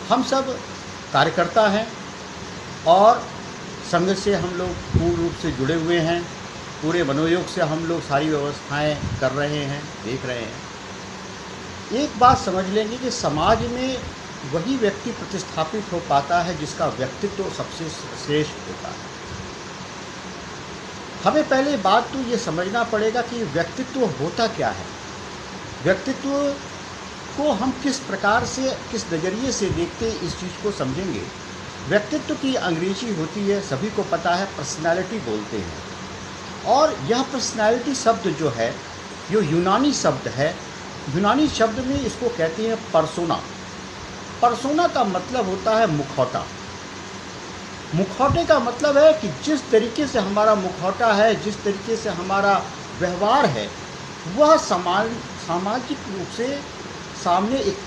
हम सब कार्यकर्ता हैं और संघ से हम लोग पूर्ण रूप से जुड़े हुए हैं। पूरे मनोयोग से हम लोग सारी व्यवस्थाएं कर रहे हैं, देख रहे हैं। एक बात समझ लेंगे कि समाज में वही व्यक्ति प्रतिस्थापित हो पाता है जिसका व्यक्तित्व सबसे श्रेष्ठ होता है। हमें पहले बात तो ये समझना पड़ेगा कि व्यक्तित्व होता क्या है। व्यक्तित्व को हम किस प्रकार से, किस नज़रिए से देखते, इस चीज़ को समझेंगे। व्यक्तित्व की अंग्रेजी होती है, सभी को पता है, पर्सनालिटी बोलते हैं। और यह पर्सनालिटी शब्द जो है, यो यूनानी शब्द है। यूनानी शब्द में इसको कहते हैं पर्सोना। पर्सोना का मतलब होता है मुखौटा। मुखौटे का मतलब है कि जिस तरीके से हमारा मुखौटा है, जिस तरीके से हमारा व्यवहार है, वह सामाजिक रूप से सामने एक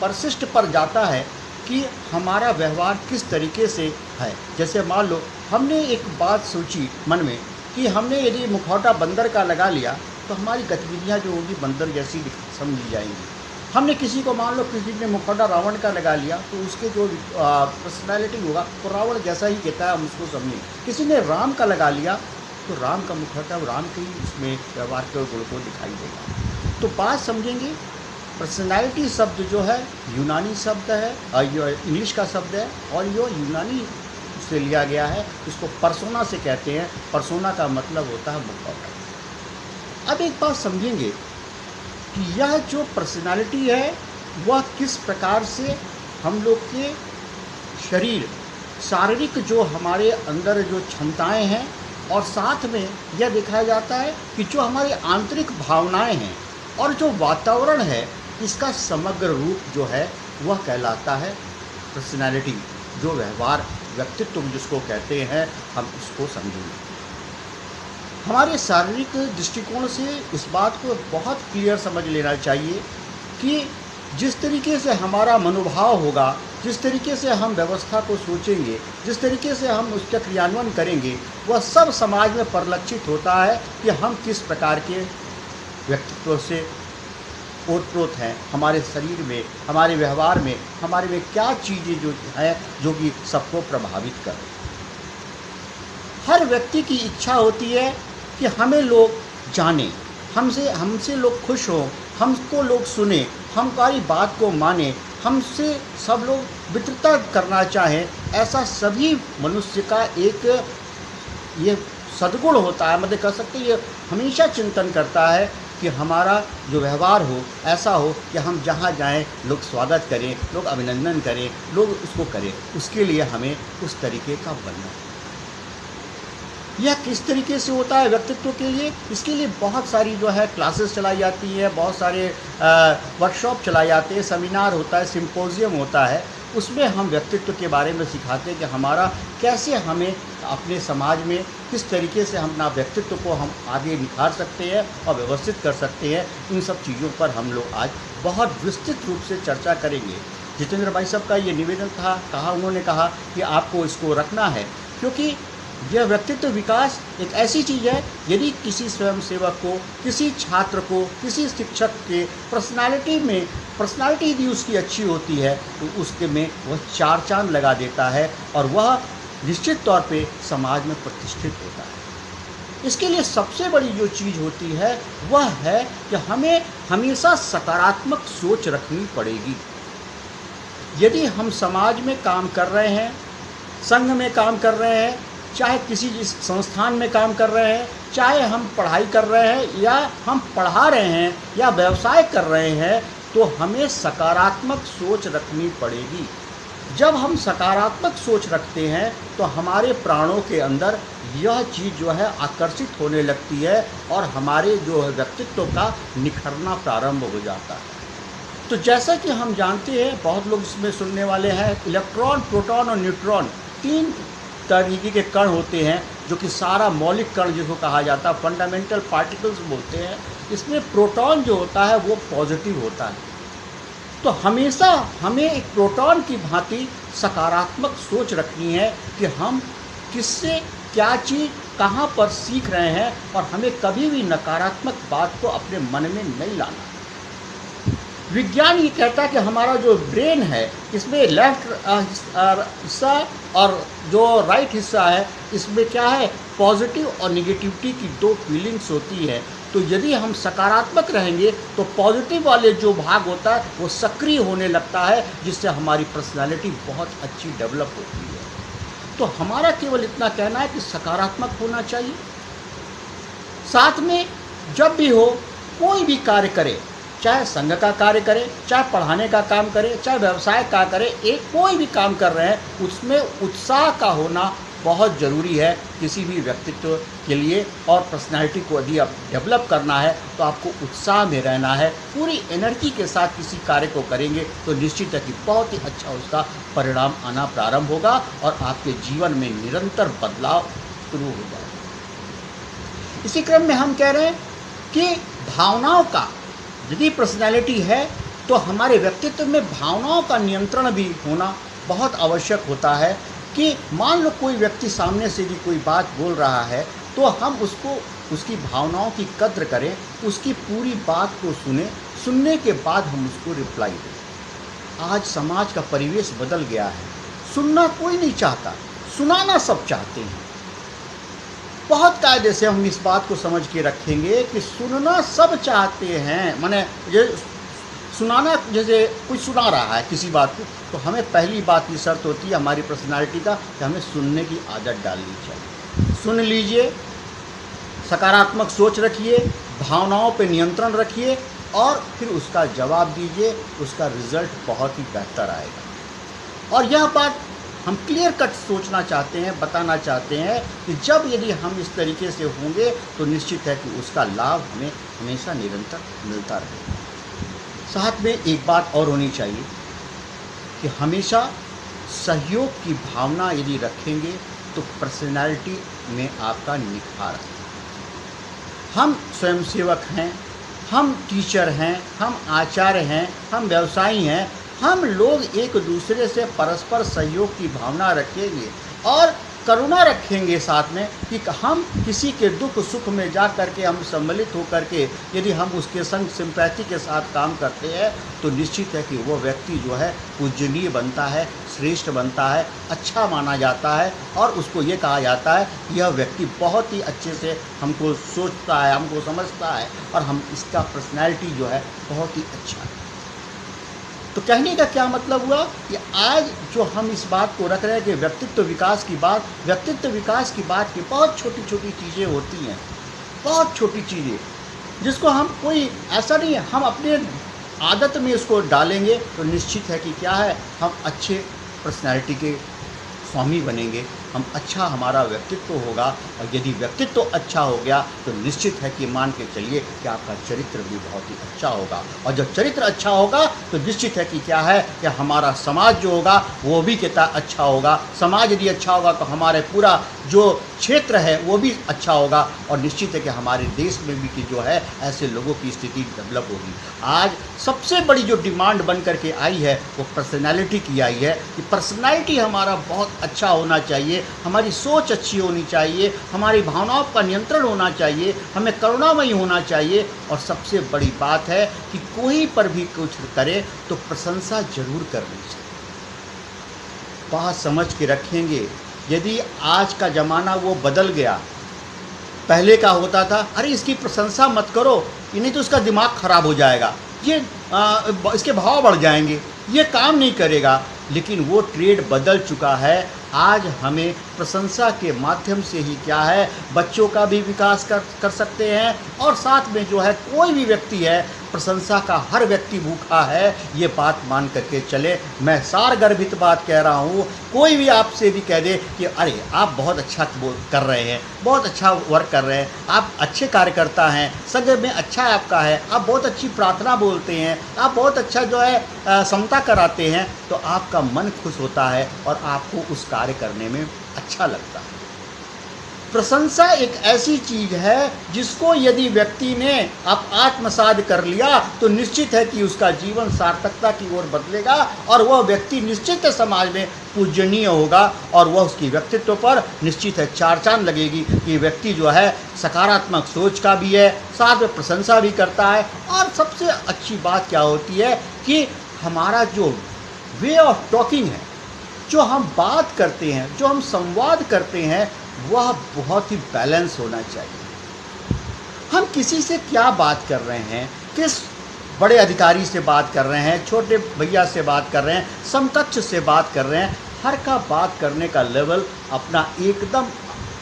परिशिष्ट पर जाता है कि हमारा व्यवहार किस तरीके से है। जैसे मान लो हमने एक बात सोची मन में कि हमने यदि मुखौटा बंदर का लगा लिया तो हमारी गतिविधियाँ जो होंगी बंदर जैसी समझी जाएंगी। हमने किसी को, मान लो किसी ने मुखौटा रावण का लगा लिया तो उसके जो पर्सनैलिटी होगा वो रावण जैसा ही कहता है, हम उसको समझें। किसी ने राम का लगा लिया तो राम का मुखौटा राम के ही उसमें व्यवहार के गुण को दिखाई देगा। तो बात समझेंगे, पर्सनैलिटी शब्द जो है यूनानी शब्द है, ये इंग्लिश का शब्द है और ये यूनानी से लिया गया है। इसको पर्सोना से कहते हैं। पर्सोना का मतलब होता है मुखौटा। अब एक बात समझेंगे कि यह जो पर्सनालिटी है वह किस प्रकार से हम लोग के शरीर, शारीरिक जो हमारे अंदर जो क्षमताएं हैं, और साथ में यह दिखाया जाता है कि जो हमारी आंतरिक भावनाएं हैं और जो वातावरण है, इसका समग्र रूप जो है वह कहलाता है पर्सनालिटी। जो व्यवहार, व्यक्तित्व जिसको कहते हैं, हम इसको समझेंगे। हमारे शारीरिक दृष्टिकोण से इस बात को बहुत क्लियर समझ लेना चाहिए कि जिस तरीके से हमारा मनोभाव होगा, जिस तरीके से हम व्यवस्था को सोचेंगे, जिस तरीके से हम उसका क्रियान्वयन करेंगे, वह सब समाज में परिलक्षित होता है कि हम किस प्रकार के व्यक्तित्व से ओतप्रोत हैं। हमारे शरीर में, हमारे व्यवहार में, हमारे में क्या चीज़ें जो हैं जो कि सबको प्रभावित करें। हर व्यक्ति की इच्छा होती है कि हमें लोग जानें, हमसे लोग खुश हों, हमको लोग सुने, हमारी बात को माने, हमसे सब लोग मित्रता करना चाहें। ऐसा सभी मनुष्य का एक ये सद्गुण होता है। मतलब कह सकते हैं ये हमेशा चिंतन करता है कि हमारा जो व्यवहार हो ऐसा हो कि हम जहाँ जाएं लोग स्वागत करें, लोग अभिनंदन करें, लोग उसको करें। उसके लिए हमें उस तरीके का बनना। यह किस तरीके से होता है व्यक्तित्व के लिए? इसके लिए बहुत सारी जो है क्लासेस चलाई जाती है, बहुत सारे वर्कशॉप चलाए जाते हैं, सेमिनार होता है, सिंपोजियम होता है। उसमें हम व्यक्तित्व के बारे में सिखाते हैं कि हमारा कैसे हमें अपने समाज में किस तरीके से हम अपना व्यक्तित्व को हम आगे निखार सकते हैं और व्यवस्थित कर सकते हैं। इन सब चीज़ों पर हम लोग आज बहुत विस्तृत रूप से चर्चा करेंगे। जितेंद्र भाई साहब का ये निवेदन था, उन्होंने कहा कि आपको इसको रखना है, क्योंकि यह व्यक्तित्व विकास एक ऐसी चीज़ है, यदि किसी स्वयंसेवक को, किसी छात्र को, किसी शिक्षक के पर्सनालिटी यदि उसकी अच्छी होती है तो उसके में वह चार चांद लगा देता है और वह निश्चित तौर पे समाज में प्रतिष्ठित होता है। इसके लिए सबसे बड़ी जो चीज़ होती है वह है कि हमें हमेशा सकारात्मक सोच रखनी पड़ेगी। यदि हम समाज में काम कर रहे हैं, संघ में काम कर रहे हैं, चाहे किसी संस्थान में काम कर रहे हैं, चाहे हम पढ़ाई कर रहे हैं या हम पढ़ा रहे हैं या व्यवसाय कर रहे हैं, तो हमें सकारात्मक सोच रखनी पड़ेगी। जब हम सकारात्मक सोच रखते हैं तो हमारे प्राणों के अंदर यह चीज़ जो है आकर्षित होने लगती है और हमारे जो व्यक्तित्व का निखरना प्रारंभ हो जाता है। तो जैसा कि हम जानते हैं, बहुत लोग इसमें सुनने वाले हैं, इलेक्ट्रॉन, प्रोटॉन और न्यूट्रॉन, तीन तरीके के कण होते हैं जो कि सारा मौलिक कण जिसको कहा जाता है, फंडामेंटल पार्टिकल्स बोलते हैं। इसमें प्रोटॉन जो होता है वो पॉजिटिव होता है। तो हमेशा हमें एक प्रोटॉन की भांति सकारात्मक सोच रखनी है कि हम किससे क्या चीज़ कहाँ पर सीख रहे हैं और हमें कभी भी नकारात्मक बात को अपने मन में नहीं लाना। विज्ञान ये कहता है कि हमारा जो ब्रेन है इसमें लेफ्ट हिस्सा और जो राइट हिस्सा है इसमें क्या है, पॉजिटिव और निगेटिविटी की दो फीलिंग्स होती है। तो यदि हम सकारात्मक रहेंगे तो पॉजिटिव वाले जो भाग होता है वो सक्रिय होने लगता है, जिससे हमारी पर्सनालिटी बहुत अच्छी डेवलप होती है। तो हमारा केवल इतना कहना है कि सकारात्मक होना चाहिए। साथ में जब भी हो कोई भी कार्य करे, चाहे संघ का कार्य करें, चाहे पढ़ाने का काम करें, चाहे व्यवसाय का करें, एक कोई भी काम कर रहे हैं उसमें उत्साह का होना बहुत ज़रूरी है किसी भी व्यक्तित्व के लिए। और पर्सनैलिटी को यदि आप डेवलप करना है तो आपको उत्साह में रहना है, पूरी एनर्जी के साथ किसी कार्य को करेंगे तो निश्चित है कि बहुत ही अच्छा उसका परिणाम आना प्रारंभ होगा और आपके जीवन में निरंतर बदलाव शुरू हो जाएगा। इसी क्रम में हम कह रहे हैं कि भावनाओं का यदि पर्सनैलिटी है तो हमारे व्यक्तित्व में भावनाओं का नियंत्रण भी होना बहुत आवश्यक होता है। कि मान लो कोई व्यक्ति सामने से भी कोई बात बोल रहा है तो हम उसको उसकी भावनाओं की कद्र करें, उसकी पूरी बात को सुनने के बाद हम उसको रिप्लाई दें। आज समाज का परिवेश बदल गया है, सुनना कोई नहीं चाहता, सुनाना सब चाहते हैं। बहुत कायदे से हम इस बात को समझ के रखेंगे कि सुनना सब चाहते हैं। माने ये सुनाना, जैसे कोई सुना रहा है किसी बात को तो हमें पहली बात की शर्त होती है हमारी पर्सनालिटी का कि हमें सुनने की आदत डालनी चाहिए। सुन लीजिए, सकारात्मक सोच रखिए, भावनाओं पे नियंत्रण रखिए और फिर उसका जवाब दीजिए, उसका रिजल्ट बहुत ही बेहतर आएगा। और यह बात हम क्लियर कट सोचना चाहते हैं, बताना चाहते हैं कि जब यदि हम इस तरीके से होंगे तो निश्चित है कि उसका लाभ हमें हमेशा निरंतर मिलता रहेगा। साथ में एक बात और होनी चाहिए कि हमेशा सहयोग की भावना यदि रखेंगे तो पर्सनालिटी में आपका निखार है। हम स्वयंसेवक हैं, हम टीचर हैं, हम आचार्य हैं, हम व्यवसायी हैं, हम लोग एक दूसरे से परस्पर सहयोग की भावना रखेंगे और करुणा रखेंगे साथ में कि हम किसी के दुख सुख में जा कर के हम सम्मिलित होकर के यदि हम उसके संग सिंपैथी के साथ काम करते हैं तो निश्चित है कि वो व्यक्ति जो है पूजनीय बनता है, श्रेष्ठ बनता है, अच्छा माना जाता है और उसको ये कहा जाता है यह व्यक्ति बहुत ही अच्छे से हमको सोचता है, हमको समझता है और हम इसका पर्सनैलिटी जो है बहुत ही अच्छा है। तो कहने का क्या मतलब हुआ कि आज जो हम इस बात को रख रहे हैं कि व्यक्तित्व विकास की बात की बहुत छोटी छोटी चीज़ें होती हैं, बहुत छोटी चीज़ें जिसको हम कोई ऐसा नहीं है, हम अपने आदत में इसको डालेंगे तो निश्चित है कि क्या है, हम अच्छे पर्सनैलिटी के स्वामी बनेंगे, हम अच्छा हमारा व्यक्तित्व होगा। और यदि व्यक्तित्व अच्छा हो गया तो निश्चित है कि मान के चलिए कि आपका चरित्र भी बहुत ही अच्छा होगा। और जब चरित्र अच्छा होगा तो निश्चित है कि क्या है कि हमारा समाज जो होगा वो भी कितना अच्छा होगा। समाज यदि अच्छा होगा तो हमारे पूरा जो क्षेत्र है वो भी अच्छा होगा और निश्चित है कि हमारे देश में भी कि जो है ऐसे लोगों की स्थिति डेवलप होगी। आज सबसे बड़ी जो डिमांड बन करके आई है वो पर्सनैलिटी की आई है कि पर्सनैलिटी हमारा बहुत अच्छा होना चाहिए, हमारी सोच अच्छी होनी चाहिए, हमारी भावनाओं का नियंत्रण होना चाहिए, हमें करुणामयी होना चाहिए। और सबसे बड़ी बात है कि कोई पर भी कुछ करे तो प्रशंसा जरूर करनी चाहिए। बात समझ के रखेंगे। यदि आज का ज़माना वो बदल गया, पहले का होता था अरे इसकी प्रशंसा मत करो, ये नहीं तो उसका दिमाग खराब हो जाएगा, ये इसके भाव बढ़ जाएंगे, ये काम नहीं करेगा। लेकिन वो ट्रेड बदल चुका है। आज हमें प्रशंसा के माध्यम से ही क्या है बच्चों का भी विकास कर सकते हैं और साथ में जो है कोई भी व्यक्ति है प्रशंसा का हर व्यक्ति भूखा है, ये बात मान करके चले। मैं सारगर्भित बात कह रहा हूँ। कोई भी आपसे भी कह दे कि अरे आप बहुत अच्छा कर रहे हैं, बहुत अच्छा वर्क कर रहे हैं, आप अच्छे कार्यकर्ता हैं, संघ में अच्छा आपका है, आप बहुत अच्छी प्रार्थना बोलते हैं, आप बहुत अच्छा जो है समता कराते हैं, तो आपका मन खुश होता है और आपको उस कार्य करने में अच्छा लगता है। प्रशंसा एक ऐसी चीज है जिसको यदि व्यक्ति ने अब आत्मसात कर लिया तो निश्चित है कि उसका जीवन सार्थकता की ओर बदलेगा और वह व्यक्ति निश्चित है समाज में पूजनीय होगा और वह उसकी व्यक्तित्व पर निश्चित है चार चांद लगेगी कि व्यक्ति जो है सकारात्मक सोच का भी है, साथ में प्रशंसा भी करता है। और सबसे अच्छी बात क्या होती है कि हमारा जो वे ऑफ टॉकिंग है, जो हम बात करते हैं, जो हम संवाद करते हैं, वह बहुत ही बैलेंस होना चाहिए। हम किसी से क्या बात कर रहे हैं, किस बड़े अधिकारी से बात कर रहे हैं, छोटे भैया से बात कर रहे हैं, समकक्ष से बात कर रहे हैं, हर का बात करने का लेवल अपना एकदम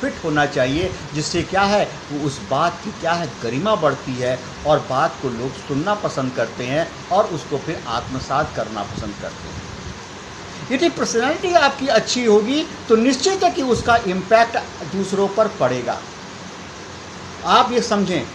फिट होना चाहिए, जिससे क्या है वो उस बात की क्या है गरिमा बढ़ती है और बात को लोग सुनना पसंद करते हैं और उसको फिर आत्मसात करना पसंद करते हैं। यदि पर्सनैलिटी आपकी अच्छी होगी तो निश्चित है कि उसका इम्पैक्ट दूसरों पर पड़ेगा। आप ये समझें,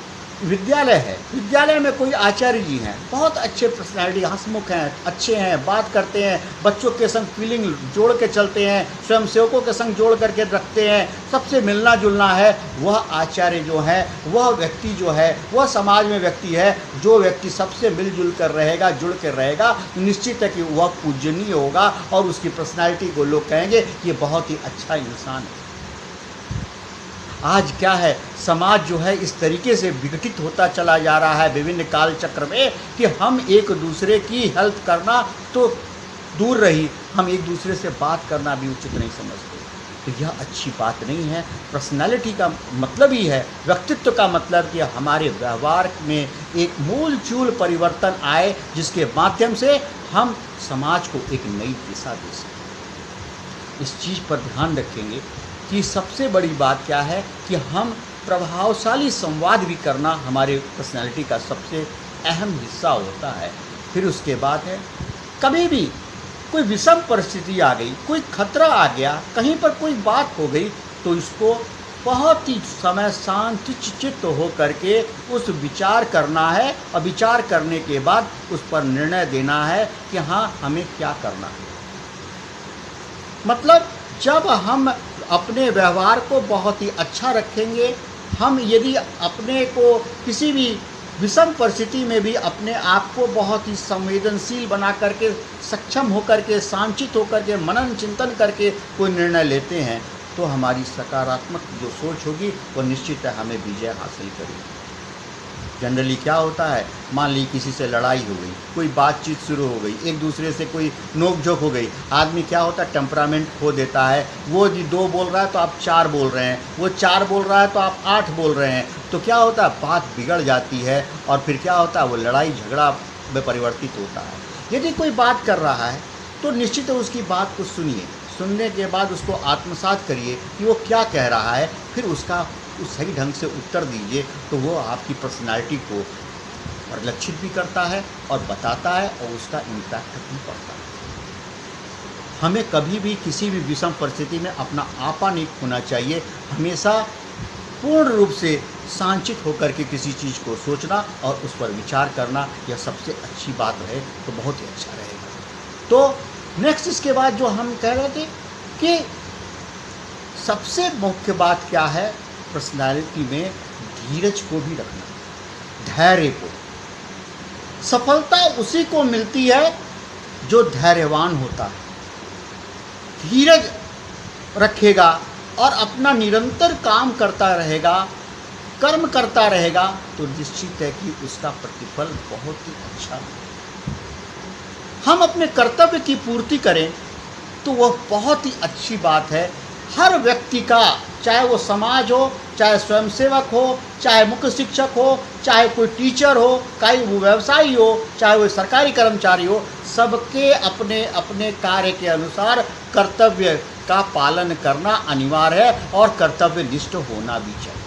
विद्यालय है, विद्यालय में कोई आचार्य जी हैं, बहुत अच्छे पर्सनैलिटी, हंसमुख हैं, अच्छे हैं, बात करते हैं, बच्चों के संग फीलिंग जोड़ के चलते हैं, स्वयंसेवकों के संग जोड़ करके रखते हैं, सबसे मिलना जुलना है, वह आचार्य जो है, वह व्यक्ति जो है, वह समाज में व्यक्ति है, जो व्यक्ति सबसे मिलजुल कर रहेगा, जुड़ कर रहेगा, निश्चित है कि वह पूजनीय होगा और उसकी पर्सनैलिटी को लोग कहेंगे ये बहुत ही अच्छा इंसान है। आज क्या है, समाज जो है इस तरीके से विघटित होता चला जा रहा है विभिन्न काल चक्र में कि हम एक दूसरे की हेल्प करना तो दूर रही, हम एक दूसरे से बात करना भी उचित नहीं समझते। तो यह अच्छी बात नहीं है। पर्सनालिटी का मतलब ही है, व्यक्तित्व का मतलब कि हमारे व्यवहार में एक मूल चूल परिवर्तन आए, जिसके माध्यम से हम समाज को एक नई दिशा दे सकें। इस चीज़ पर ध्यान रखेंगे कि सबसे बड़ी बात क्या है कि हम प्रभावशाली संवाद भी करना हमारे पर्सनालिटी का सबसे अहम हिस्सा होता है। फिर उसके बाद है, कभी भी कोई विषम परिस्थिति आ गई, कोई खतरा आ गया, कहीं पर कोई बात हो गई, तो इसको बहुत ही समय शांत चित्त हो करके उस विचार करना है और विचार करने के बाद उस पर निर्णय देना है कि हाँ हमें क्या करना है। मतलब जब हम अपने व्यवहार को बहुत ही अच्छा रखेंगे, हम यदि अपने को किसी भी विषम परिस्थिति में भी अपने आप को बहुत ही संवेदनशील बना करके, सक्षम होकर के, शांचित होकर के, मनन चिंतन करके कोई निर्णय लेते हैं, तो हमारी सकारात्मक जो सोच होगी वो निश्चित है हमें विजय हासिल करेगी। जनरली क्या होता है, मान ली किसी से लड़ाई हो गई, कोई बातचीत शुरू हो गई, एक दूसरे से कोई नोक-झोंक हो गई, आदमी क्या होता है टेम्परामेंट खो देता है। वो जी 2 बोल रहा है तो आप 4 बोल रहे हैं, वो 4 बोल रहा है तो आप 8 बोल रहे हैं, तो क्या होता है बात बिगड़ जाती है और फिर क्या होता है वो लड़ाई झगड़ा में परिवर्तित होता है। यदि कोई बात कर रहा है तो निश्चित है उसकी बात को सुनिए, सुनने के बाद उसको आत्मसात करिए कि वो क्या कह रहा है, फिर उसका सही ढंग से उत्तर दीजिए, तो वो आपकी पर्सनालिटी को परिलक्षित भी करता है और बताता है और उसका इम्पैक्ट भी पड़ता है। हमें कभी भी किसी भी विषम परिस्थिति में अपना आपा नहीं खोना चाहिए, हमेशा पूर्ण रूप से शांचित होकर के किसी चीज़ को सोचना और उस पर विचार करना, यह सबसे अच्छी बात रहे तो बहुत ही अच्छा रहेगा। तो नेक्स्ट इसके बाद जो हम कह रहे थे कि सबसे मुख्य बात क्या है पर्सनालिटी में, धीरज को भी रखना, धैर्य को। सफलता उसी को मिलती है जो धैर्यवान होता है, धीरज रखेगा और अपना निरंतर काम करता रहेगा, कर्म करता रहेगा, तो निश्चित है कि उसका प्रतिफल बहुत ही अच्छा है। हम अपने कर्तव्य की पूर्ति करें तो वह बहुत ही अच्छी बात है। हर व्यक्ति का, चाहे वो समाज हो, चाहे स्वयंसेवक हो, चाहे मुख्य शिक्षक हो, चाहे कोई टीचर हो, चाहे वो व्यवसायी हो, चाहे वो सरकारी कर्मचारी हो, सबके अपने अपने कार्य के अनुसार कर्तव्य का पालन करना अनिवार्य है और कर्तव्यनिष्ठ होना भी चाहिए।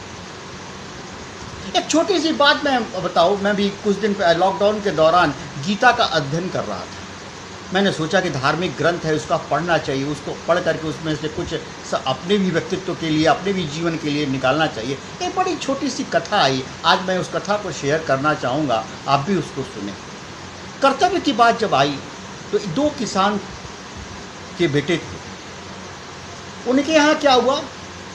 एक छोटी सी बात मैं बताऊं, मैं भी कुछ दिन लॉकडाउन के दौरान गीता का अध्ययन कर रहा था। मैंने सोचा कि धार्मिक ग्रंथ है, उसका पढ़ना चाहिए, उसको पढ़ करके उसमें से कुछ अपने भी व्यक्तित्व के लिए, अपने भी जीवन के लिए निकालना चाहिए। एक बड़ी छोटी सी कथा आई, आज मैं उस कथा को शेयर करना चाहूँगा, आप भी उसको सुने। कर्तव्य की बात जब आई तो 2 किसान के बेटे थे। उनके यहाँ क्या हुआ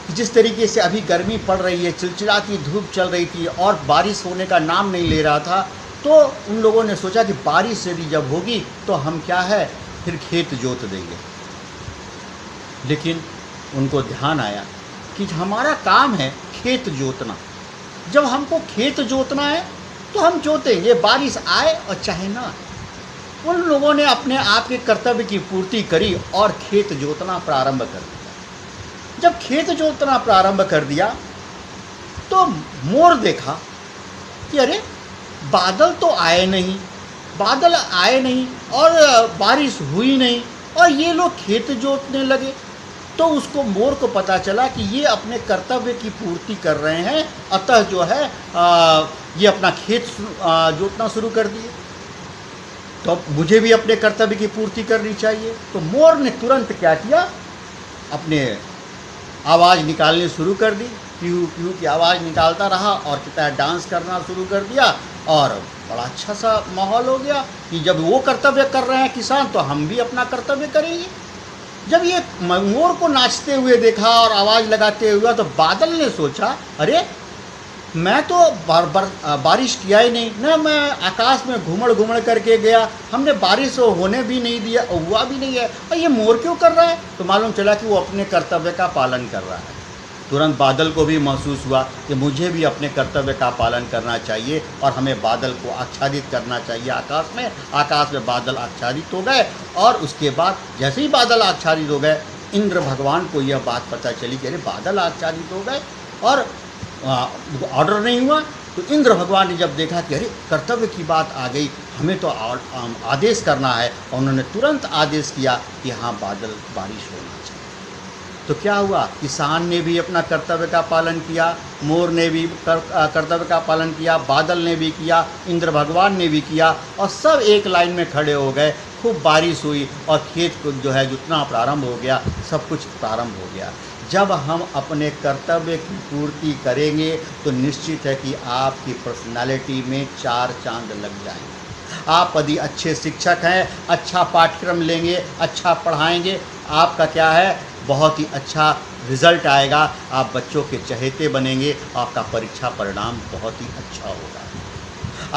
कि जिस तरीके से अभी गर्मी पड़ रही है, चिलचिलाती धूप चल रही थी और बारिश होने का नाम नहीं ले रहा था, तो उन लोगों ने सोचा कि बारिश यदि जब होगी तो हम क्या है फिर खेत जोत देंगे। लेकिन उनको ध्यान आया कि हमारा काम है खेत जोतना। जब हमको खेत जोतना है तो हम जोतेंगे, बारिश आए और चाहे ना आए। उन लोगों ने अपने आप के कर्तव्य की पूर्ति करी और खेत जोतना प्रारंभ कर दिया। जब खेत जोतना प्रारंभ कर दिया तो मोर देखा कि अरे बादल तो आए नहीं, बादल आए नहीं और बारिश हुई नहीं और ये लोग खेत जोतने लगे। तो उसको मोर को पता चला कि ये अपने कर्तव्य की पूर्ति कर रहे हैं, अतः जो है ये अपना खेत जोतना शुरू कर दिए, तो अब मुझे भी अपने कर्तव्य की पूर्ति करनी चाहिए। तो मोर ने तुरंत क्या किया, अपने आवाज़ निकालनी शुरू कर दी, पीहू पीहू की आवाज़ निकालता रहा और कितना डांस करना शुरू कर दिया। और बड़ा अच्छा सा माहौल हो गया कि जब वो कर्तव्य कर रहे हैं किसान, तो हम भी अपना कर्तव्य करेंगे। जब ये मोर को नाचते हुए देखा और आवाज़ लगाते हुए, तो बादल ने सोचा अरे मैं तो बारिश किया ही नहीं ना, मैं आकाश में घूमड़ घूमड़ करके गया, हमने बारिश होने भी नहीं दिया, हुआ भी नहीं है, और ये मोर क्यों कर रहा है। तो मालूम चला कि वो अपने कर्तव्य का पालन कर रहा है। तुरंत बादल को भी महसूस हुआ कि मुझे भी अपने कर्तव्य का पालन करना चाहिए और हमें बादल को आच्छादित करना चाहिए आकाश में। आकाश में बादल आच्छादित हो गए और उसके बाद जैसे ही बादल आच्छादित हो गए, इंद्र भगवान को यह बात पता चली कि अरे बादल आच्छादित हो गए और ऑर्डर नहीं हुआ। तो इंद्र भगवान ने जब देखा कि अरे कर्तव्य की बात आ गई, हमें तो आदेश करना है, और उन्होंने तुरंत आदेश किया कि हाँ बादल बारिश होना चाहिए। तो क्या हुआ, किसान ने भी अपना कर्तव्य का पालन किया, मोर ने भी कर्तव्य का पालन किया, बादल ने भी किया, इंद्र भगवान ने भी किया, और सब एक लाइन में खड़े हो गए। खूब बारिश हुई और खेत को जो है जुतना प्रारंभ हो गया, सब कुछ प्रारंभ हो गया। जब हम अपने कर्तव्य की पूर्ति करेंगे तो निश्चित है कि आपकी पर्सनालिटी में 4 चांद लग जाएंगे। आप यदि अच्छे शिक्षक हैं, अच्छा पाठ्यक्रम लेंगे, अच्छा पढ़ाएंगे, आपका क्या है बहुत ही अच्छा रिजल्ट आएगा, आप बच्चों के चहेते बनेंगे, आपका परीक्षा परिणाम बहुत ही अच्छा होगा।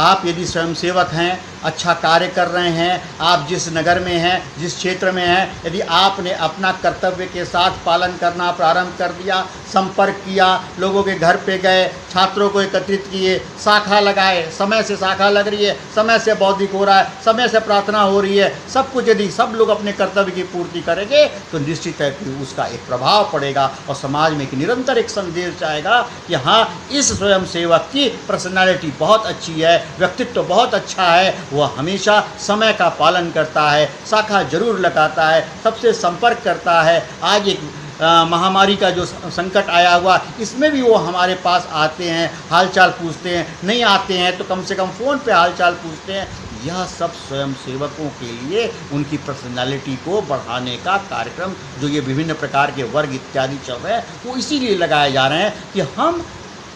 आप यदि स्वयंसेवक हैं, अच्छा कार्य कर रहे हैं, आप जिस नगर में हैं, जिस क्षेत्र में हैं, यदि आपने अपना कर्तव्य के साथ पालन करना प्रारंभ कर दिया, संपर्क किया, लोगों के घर पे गए, छात्रों को एकत्रित किए, शाखा लगाए, समय से शाखा लग रही है, समय से बौद्धिक हो रहा है, समय से प्रार्थना हो रही है, सब कुछ यदि सब लोग अपने कर्तव्य की पूर्ति करेंगे तो निश्चित है कि उसका एक प्रभाव पड़ेगा और समाज में एक निरंतर एक संदेश जाएगा कि हाँ इस स्वयंसेवक की पर्सनालिटी बहुत अच्छी है, व्यक्तित्व बहुत अच्छा है, वह हमेशा समय का पालन करता है, शाखा जरूर लगाता है, सबसे संपर्क करता है। आज एक महामारी का जो संकट आया हुआ, इसमें भी वो हमारे पास आते हैं, हालचाल पूछते हैं, नहीं आते हैं तो कम से कम फ़ोन पे हालचाल पूछते हैं। यह सब स्वयंसेवकों के लिए उनकी पर्सनालिटी को बढ़ाने का कार्यक्रम जो ये विभिन्न प्रकार के वर्ग इत्यादि चल रहे हैं, वो इसीलिए लगाए जा रहे हैं कि हम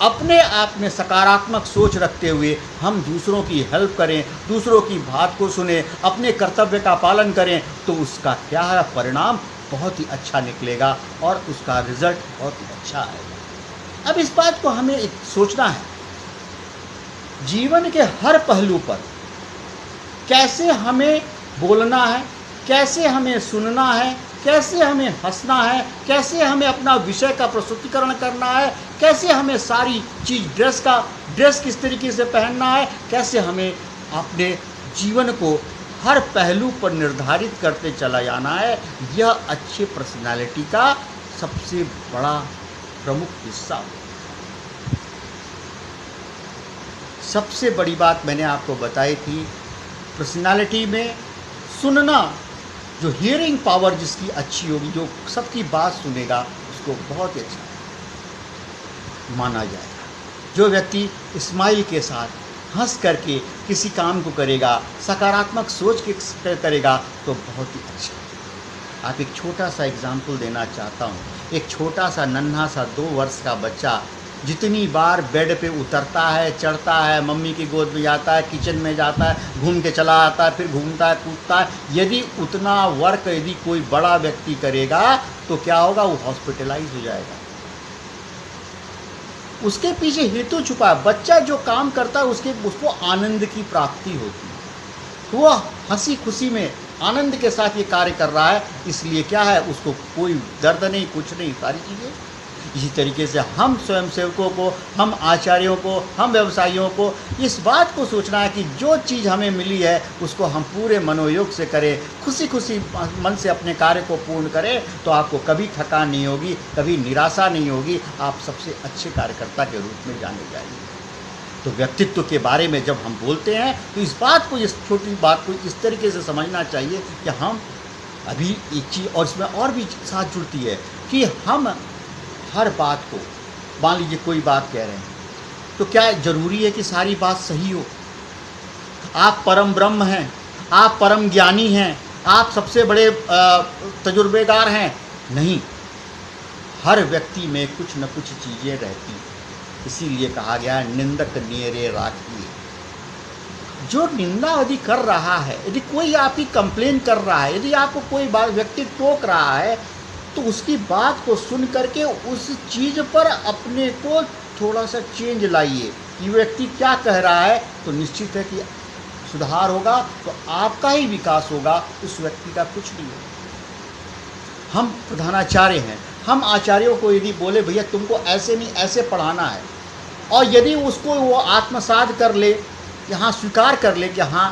अपने आप में सकारात्मक सोच रखते हुए हम दूसरों की हेल्प करें, दूसरों की बात को सुने, अपने कर्तव्य का पालन करें, तो उसका क्या है परिणाम बहुत ही अच्छा निकलेगा और उसका रिजल्ट बहुत ही अच्छा आएगा। अब इस बात को हमें एक सोचना है, जीवन के हर पहलू पर कैसे हमें बोलना है, कैसे हमें सुनना है, कैसे हमें हंसना है, कैसे हमें अपना विषय का प्रस्तुतिकरण करना है, कैसे हमें सारी चीज़ ड्रेस किस तरीके से पहनना है, कैसे हमें अपने जीवन को हर पहलू पर निर्धारित करते चला जाना है। यह अच्छे पर्सनालिटी का सबसे बड़ा प्रमुख हिस्सा है। सबसे बड़ी बात मैंने आपको बताई थी, पर्सनालिटी में सुनना, जो हियरिंग पावर जिसकी अच्छी होगी, जो सबकी बात सुनेगा, उसको बहुत ही अच्छा माना जाएगा। जो व्यक्ति स्माइल के साथ हंस करके किसी काम को करेगा, सकारात्मक सोच के करेगा, तो बहुत ही अच्छा। आप एक छोटा सा एग्जाम्पल देना चाहता हूँ। एक छोटा सा नन्हा सा 2 वर्ष का बच्चा जितनी बार बेड पे उतरता है, चढ़ता है, मम्मी की गोद में जाता है, किचन में जाता है, घूम के चला आता है, फिर घूमता है, कूदता है, यदि उतना वर्क यदि कोई बड़ा व्यक्ति करेगा तो क्या होगा, वो हॉस्पिटलाइज हो जाएगा। उसके पीछे हेतु छुपा है। बच्चा जो काम करता है उसको आनंद की प्राप्ति होती है, तो वह हंसी खुशी में आनंद के साथ ये कार्य कर रहा है, इसलिए क्या है, उसको कोई दर्द नहीं, कुछ नहीं, सारी चीज़ें। इसी तरीके से हम स्वयंसेवकों को, हम आचार्यों को, हम व्यवसायियों को इस बात को सोचना है कि जो चीज़ हमें मिली है उसको हम पूरे मनोयोग से करें, खुशी खुशी मन से अपने कार्य को पूर्ण करें, तो आपको कभी थकान नहीं होगी, कभी निराशा नहीं होगी, आप सबसे अच्छे कार्यकर्ता के रूप में जाने जाएंगे। तो व्यक्तित्व के बारे में जब हम बोलते हैं तो इस बात को, इस छोटी बात को इस तरीके से समझना चाहिए कि हम अभी एक चीज़, और इसमें और भी साथ जुड़ती है कि हम हर बात को, मान लीजिए कोई बात कह रहे हैं, तो क्या ज़रूरी है कि सारी बात सही हो? आप परम ब्रह्म हैं, आप परम ज्ञानी हैं, आप सबसे बड़े तजुर्बेकार हैं? नहीं, हर व्यक्ति में कुछ न कुछ चीज़ें रहती हैं। इसीलिए कहा गया है निंदक नेरे राखिए। जो निंदा यदि कर रहा है, यदि कोई आपकी कंप्लेन कर रहा है, यदि आपको कोई व्यक्ति टोक रहा है, तो उसकी बात को सुन करके उस चीज़ पर अपने को थोड़ा सा चेंज लाइए कि व्यक्ति क्या कह रहा है, तो निश्चित है कि सुधार होगा, तो आपका ही विकास होगा, उस व्यक्ति का कुछ नहीं होगा। हम प्रधानाचार्य हैं, हम आचार्यों को यदि बोले भैया तुमको ऐसे नहीं ऐसे पढ़ाना है, और यदि उसको वो आत्मसात कर ले, यहाँ स्वीकार कर ले कि हाँ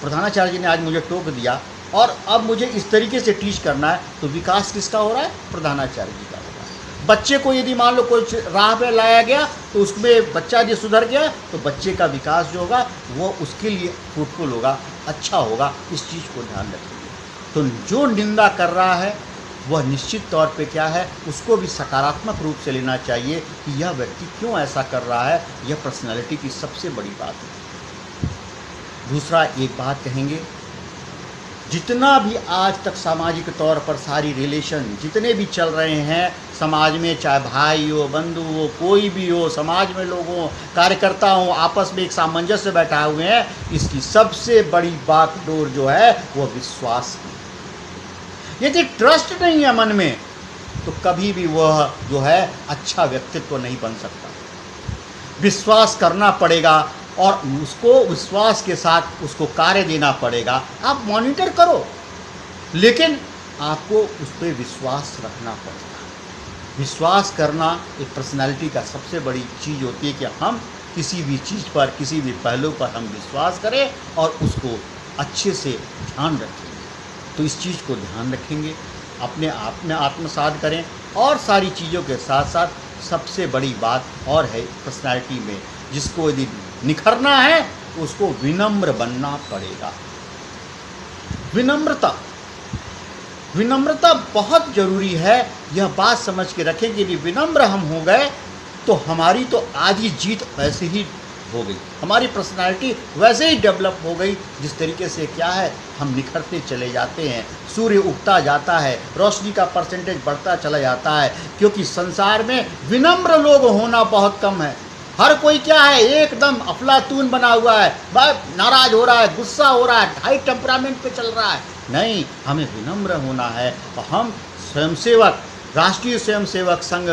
प्रधानाचार्य जी ने आज मुझे टोक दिया और अब मुझे इस तरीके से टीच करना है, तो विकास किसका हो रहा है? प्रधानाचार्य जी का हो रहा है। बच्चे को यदि मान लो कोई राह पे लाया गया, तो उसमें बच्चा यदि सुधर गया, तो बच्चे का विकास जो होगा वो उसके लिए फ्रूटफुल होगा, अच्छा होगा। इस चीज़ को ध्यान रखिए। तो जो निंदा कर रहा है वह निश्चित तौर पे क्या है, उसको भी सकारात्मक रूप से लेना चाहिए कि यह व्यक्ति क्यों ऐसा कर रहा है। यह पर्सनालिटी की सबसे बड़ी बात है। दूसरा एक बात कहेंगे, जितना भी आज तक सामाजिक तौर पर सारी रिलेशन जितने भी चल रहे हैं समाज में, चाहे भाई हो, बंधु हो, कोई भी हो, समाज में लोग हों, कार्यकर्ता हों, आपस में एक सामंजस्य बैठाए हुए हैं, इसकी सबसे बड़ी बागडोर जो है वो विश्वास की। यदि ट्रस्ट नहीं है मन में, तो कभी भी वह जो है अच्छा व्यक्तित्व नहीं बन सकता। विश्वास करना पड़ेगा और उसको विश्वास के साथ उसको कार्य देना पड़ेगा। आप मॉनिटर करो, लेकिन आपको उस पर विश्वास रखना पड़ेगा। विश्वास करना एक पर्सनालिटी का सबसे बड़ी चीज़ होती है कि हम किसी भी चीज़ पर, किसी भी पहलू पर हम विश्वास करें और उसको अच्छे से ध्यान रखें। तो इस चीज़ को ध्यान रखेंगे, अपने आप में आत्मसात करें, और सारी चीज़ों के साथ साथ सबसे बड़ी बात और है पर्सनालिटी में, जिसको यदि निखरना है तो उसको विनम्र बनना पड़ेगा। विनम्रता बहुत ज़रूरी है। यह बात समझ के रखें कि यदि विनम्र हम हो गए तो हमारी तो आधी जीत वैसे ही हो गई, हमारी पर्सनालिटी वैसे ही डेवलप हो गई, जिस तरीके से क्या है हम निखरते चले जाते हैं, सूर्य उगता जाता है, रोशनी का परसेंटेज बढ़ता चला जाता है। क्योंकि संसार में विनम्र लोग होना बहुत कम है। हर कोई क्या है, एकदम अफलातून बना हुआ है, नाराज हो रहा है, गुस्सा हो रहा है, हाई टेम्परामेंट पे चल रहा है। नहीं, हमें विनम्र होना है। और हम स्वयंसेवक, राष्ट्रीय स्वयंसेवक संघ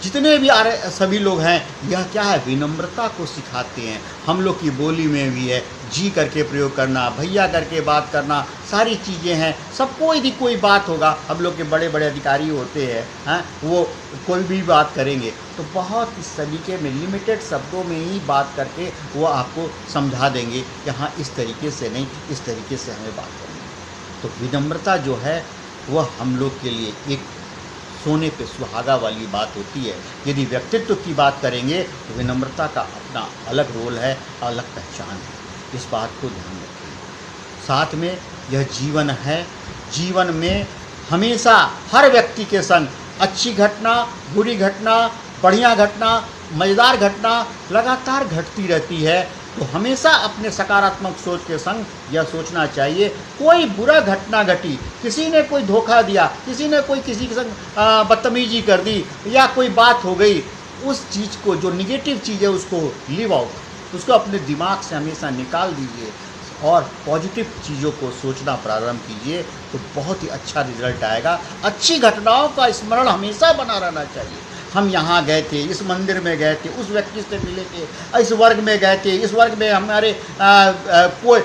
जितने भी सभी लोग हैं, यह क्या है, विनम्रता को सिखाते हैं। हम लोग की बोली में भी है जी करके प्रयोग करना, भैया करके बात करना, सारी चीज़ें हैं। सबको यदि कोई बात होगा, हम लोग के बड़े बड़े अधिकारी होते हैं, वो कोई भी बात करेंगे तो बहुत इस तरीके में लिमिटेड शब्दों में ही बात करके वो आपको समझा देंगे कि हाँ इस तरीके से नहीं, इस तरीके से हमें बात करनी है। तो विनम्रता जो है वह हम लोग के लिए एक सोने पे सुहागा वाली बात होती है। यदि व्यक्तित्व की बात करेंगे तो विनम्रता का अपना अलग रोल है, अलग पहचान है। इस बात को ध्यान रखें। साथ में यह जीवन है, जीवन में हमेशा हर व्यक्ति के संग अच्छी घटना, बुरी घटना, बढ़िया घटना, मज़ेदार घटना लगातार घटती रहती है। तो हमेशा अपने सकारात्मक सोच के संग यह सोचना चाहिए, कोई बुरा घटना घटी, किसी ने कोई धोखा दिया, किसी ने कोई किसी के संग बदतमीजी कर दी या कोई बात हो गई, उस चीज़ को, जो निगेटिव चीज़ है उसको लीव आउट, उसको अपने दिमाग से हमेशा निकाल दीजिए और पॉजिटिव चीज़ों को सोचना प्रारंभ कीजिए, तो बहुत ही अच्छा रिजल्ट आएगा। अच्छी घटनाओं का स्मरण हमेशा बना रहना चाहिए। हम यहाँ गए थे, इस मंदिर में गए थे, उस व्यक्ति से मिले थे, इस वर्ग में गए थे, इस वर्ग में हमारे कोई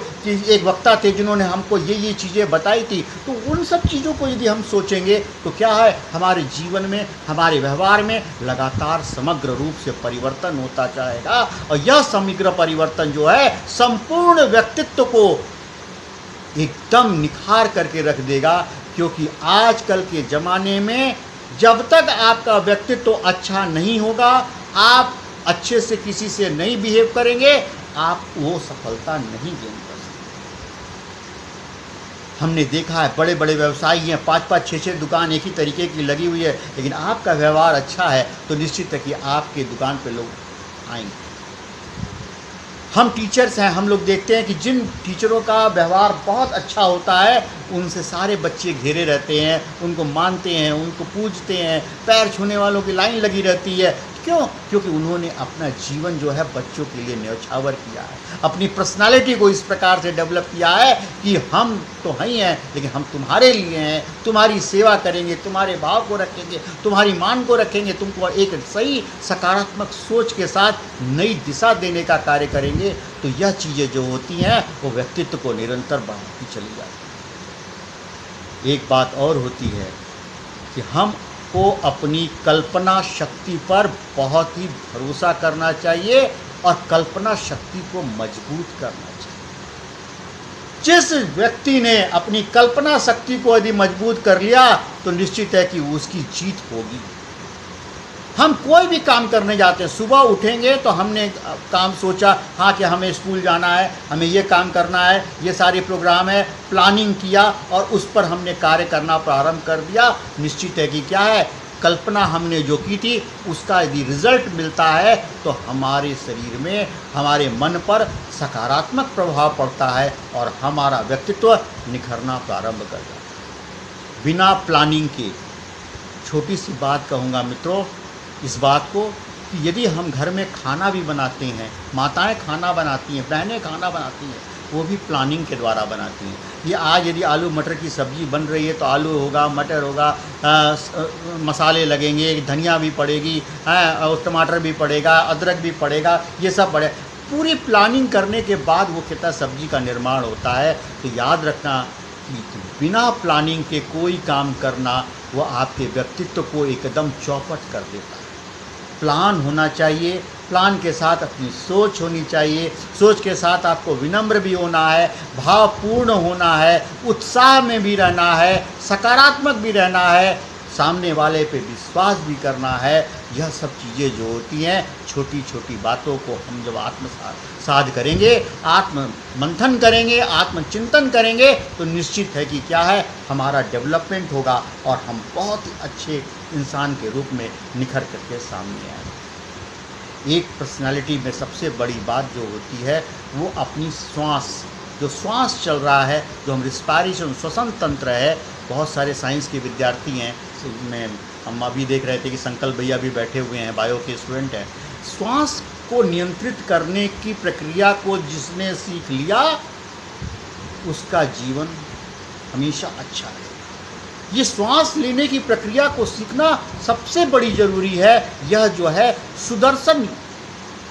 एक वक्ता थे जिन्होंने हमको ये चीज़ें बताई थी। तो उन सब चीज़ों को यदि हम सोचेंगे तो क्या है, हमारे जीवन में, हमारे व्यवहार में लगातार समग्र रूप से परिवर्तन होता जाएगा। और यह समग्र परिवर्तन जो है संपूर्ण व्यक्तित्व को एकदम निखार करके रख देगा। क्योंकि आजकल के ज़माने में जब तक आपका व्यक्तित्व अच्छा नहीं होगा, आप अच्छे से किसी से नहीं बिहेव करेंगे, आप वो सफलता नहीं गेन कर सकते। हमने देखा है बड़े बड़े व्यवसायी हैं, 5-5, 6-6 दुकान एक ही तरीके की लगी हुई है, लेकिन आपका व्यवहार अच्छा है तो निश्चित है कि आपके दुकान पे लोग आएंगे। हम टीचर्स हैं, हम लोग देखते हैं कि जिन टीचरों का व्यवहार बहुत अच्छा होता है उनसे सारे बच्चे घेरे रहते हैं, उनको मानते हैं, उनको पूजते हैं, पैर छूने वालों की लाइन लगी रहती है। क्यों? क्योंकि उन्होंने अपना जीवन जो है बच्चों के लिए न्यौछावर किया है, अपनी पर्सनालिटी को इस प्रकार से डेवलप किया है कि हम तो हैं ही हैं, लेकिन हम तुम्हारे लिए हैं, तुम्हारी सेवा करेंगे, तुम्हारे भाव को रखेंगे, तुम्हारी मान को रखेंगे, तुमको एक सही सकारात्मक सोच के साथ नई दिशा देने का कार्य करेंगे। तो यह चीज़ें जो होती हैं वो व्यक्तित्व को निरंतर बढ़ाती चली जाती है। एक बात और होती है कि हम को अपनी कल्पना शक्ति पर बहुत ही भरोसा करना चाहिए और कल्पना शक्ति को मजबूत करना चाहिए। जिस व्यक्ति ने अपनी कल्पना शक्ति को यदि मजबूत कर लिया तो निश्चित है कि उसकी जीत होगी। हम कोई भी काम करने जाते हैं, सुबह उठेंगे तो हमने काम सोचा, हाँ कि हमें स्कूल जाना है, हमें ये काम करना है, ये सारे प्रोग्राम है, प्लानिंग किया और उस पर हमने कार्य करना प्रारंभ कर दिया। निश्चित है कि क्या है, कल्पना हमने जो की थी उसका यदि रिजल्ट मिलता है तो हमारे शरीर में, हमारे मन पर सकारात्मक प्रभाव पड़ता है और हमारा व्यक्तित्व निखरना प्रारंभ कर जाता है। बिना प्लानिंग के छोटी सी बात कहूँगा मित्रों, इस बात को कि यदि हम घर में खाना भी बनाते हैं, माताएं खाना बनाती हैं, बहनें खाना बनाती हैं, वो भी प्लानिंग के द्वारा बनाती हैं। ये आज यदि आलू मटर की सब्ज़ी बन रही है तो आलू होगा, मटर होगा, मसाले लगेंगे, धनिया भी पड़ेगी, और टमाटर भी पड़ेगा, अदरक भी पड़ेगा, ये सब पड़े। पूरी प्लानिंग करने के बाद वो कितना सब्ज़ी का निर्माण होता है। तो याद रखना कि बिना प्लानिंग के कोई काम करना वो आपके व्यक्तित्व को एकदम चौपट कर देता है। प्लान होना चाहिए, प्लान के साथ अपनी सोच होनी चाहिए, सोच के साथ आपको विनम्र भी होना है, भावपूर्ण होना है, उत्साह में भी रहना है, सकारात्मक भी रहना है, सामने वाले पे विश्वास भी करना है। यह सब चीज़ें जो होती हैं, छोटी छोटी बातों को हम जब आत्मसात करेंगे, आत्म मंथन करेंगे, आत्मचिंतन करेंगे तो निश्चित है कि क्या है, हमारा डेवलपमेंट होगा और हम बहुत ही अच्छे इंसान के रूप में निखर करके सामने आएंगे। एक पर्सनालिटी में सबसे बड़ी बात जो होती है वो अपनी श्वास, जो श्वास चल रहा है, जो हम रिस्पायरेशन, श्वसन तंत्र है। बहुत सारे साइंस के विद्यार्थी हैं, में हम अभी देख रहे थे कि संकल्प भैया भी बैठे हुए हैं, बायो के स्टूडेंट हैं। श्वास को नियंत्रित करने की प्रक्रिया को जिसने सीख लिया उसका जीवन हमेशा अच्छा है। ये श्वास लेने की प्रक्रिया को सीखना सबसे बड़ी ज़रूरी है। यह जो है सुदर्शन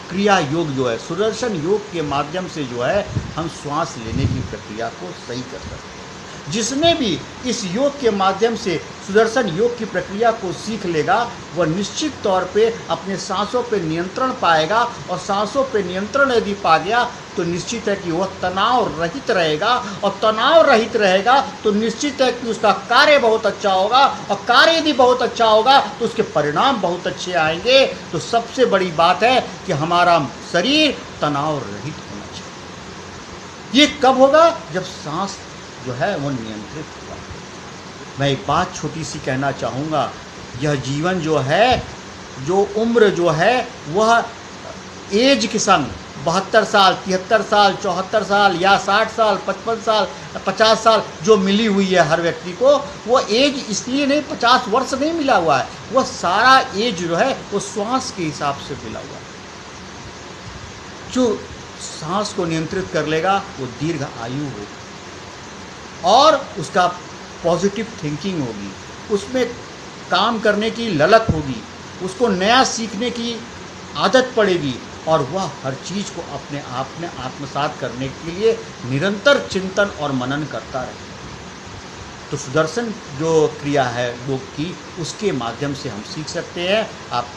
क्रिया योग जो है, सुदर्शन योग के माध्यम से जो है हम श्वास लेने की प्रक्रिया को सही कर सकते हैं। जिसने भी इस योग के माध्यम से सुदर्शन योग की प्रक्रिया को सीख लेगा वह निश्चित तौर पे अपने सांसों पे नियंत्रण पाएगा और सांसों पे नियंत्रण यदि पा गया तो निश्चित है कि वह तनाव रहित रहेगा और तनाव रहित रहेगा तो निश्चित है कि उसका कार्य बहुत अच्छा होगा और कार्य यदि बहुत अच्छा होगा तो उसके परिणाम बहुत अच्छे आएंगे। तो सबसे बड़ी बात है कि हमारा शरीर तनाव रहित होना चाहिए। ये कब होगा? जब सांस जो है वो नियंत्रित हुआ। मैं एक बात छोटी सी कहना चाहूँगा, यह जीवन जो है, जो उम्र जो है वह एज के संग 72 साल, 73 साल, 74 साल या 60 साल, 55 साल, 50 साल जो मिली हुई है हर व्यक्ति को, वो एज इसलिए नहीं, 50 वर्ष नहीं मिला हुआ है, वह सारा एज जो है वो श्वास के हिसाब से मिला हुआ है। जो सांस को नियंत्रित कर लेगा वो दीर्घ आयु होगी और उसका पॉजिटिव थिंकिंग होगी, उसमें काम करने की ललक होगी, उसको नया सीखने की आदत पड़ेगी और वह हर चीज़ को अपने आप में आत्मसात करने के लिए निरंतर चिंतन और मनन करता रहे। तो सुदर्शन जो क्रिया है योग की, उसके माध्यम से हम सीख सकते हैं। आप